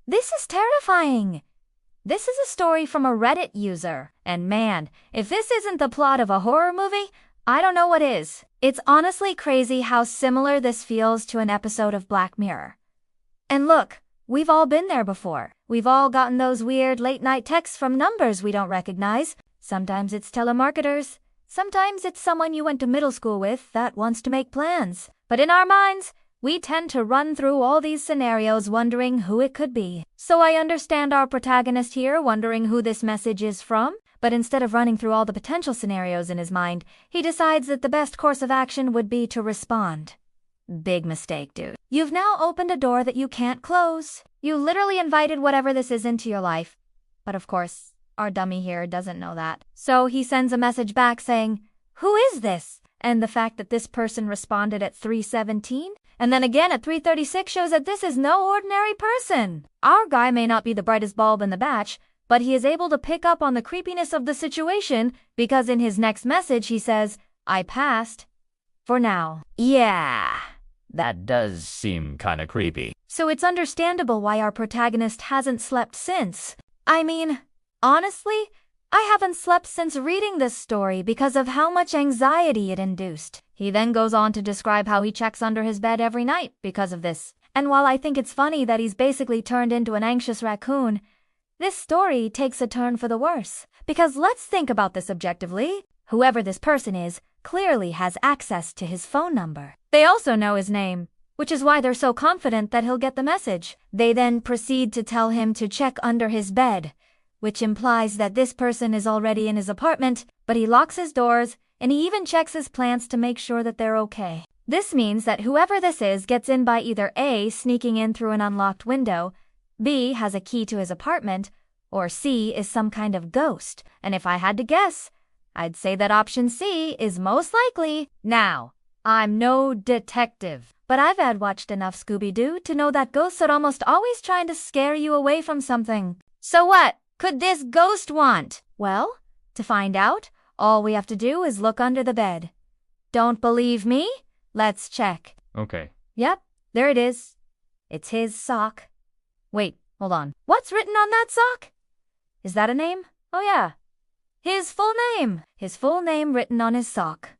This is terrifying. This is a story from a Reddit user, and man, if this isn't the plot of a horror movie, I don't know what is. It's honestly crazy how similar this feels to an episode of Black Mirror. And look, we've all been there before. We've all gotten those weird late-night texts from numbers we don't recognize. Sometimes it's telemarketers. Sometimes it's someone you went to middle school with that wants to make plans. But in our minds, we tend to run through all these scenarios wondering who it could be. So I understand our protagonist here wondering who this message is from, but instead of running through all the potential scenarios in his mind, he decides that the best course of action would be to respond. Big mistake, dude. You've now opened a door that you can't close. You literally invited whatever this is into your life. But of course, our dummy here doesn't know that. So he sends a message back saying, "Who is this?" And the fact that this person responded at 3:17 and then again at 3:36 shows that this is no ordinary person. Our guy may not be the brightest bulb in the batch, but he is able to pick up on the creepiness of the situation because in his next message he says, "I passed. For now." Yeah. That does seem kinda creepy. So it's understandable why our protagonist hasn't slept since. I mean, honestly, I haven't slept since reading this story because of how much anxiety it induced. He then goes on to describe how he checks under his bed every night because of this. And while I think it's funny that he's basically turned into an anxious raccoon, this story takes a turn for the worse. Because let's think about this objectively. Whoever this person is clearly has access to his phone number. They also know his name, which is why they're so confident that he'll get the message. They then proceed to tell him to check under his bed, which implies that this person is already in his apartment, but he locks his doors and he even checks his plants to make sure that they're okay. This means that whoever this is gets in by either A, sneaking in through an unlocked window, B, has a key to his apartment, or C, is some kind of ghost. And if I had to guess, I'd say that option C is most likely. Now, I'm no detective, but I've watched enough Scooby-Doo to know that ghosts are almost always trying to scare you away from something. So what could this ghost want? Well, to find out, all we have to do is look under the bed. Don't believe me? Let's check. Okay. Yep, there it is. It's his sock. Wait, hold on. What's written on that sock? Is that a name? Oh yeah. His full name. His full name written on his sock.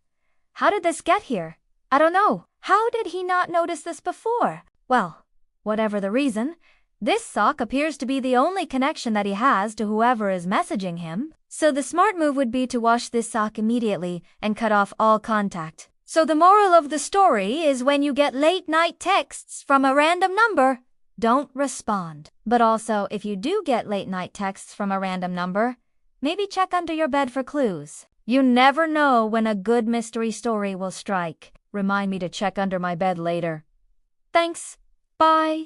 How did this get here? I don't know. How did he not notice this before? Well, whatever the reason, this sock appears to be the only connection that he has to whoever is messaging him. So the smart move would be to wash this sock immediately and cut off all contact. So the moral of the story is when you get late-night texts from a random number, don't respond. But also, if you do get late-night texts from a random number, maybe check under your bed for clues. You never know when a good mystery story will strike. Remind me to check under my bed later. Thanks. Bye.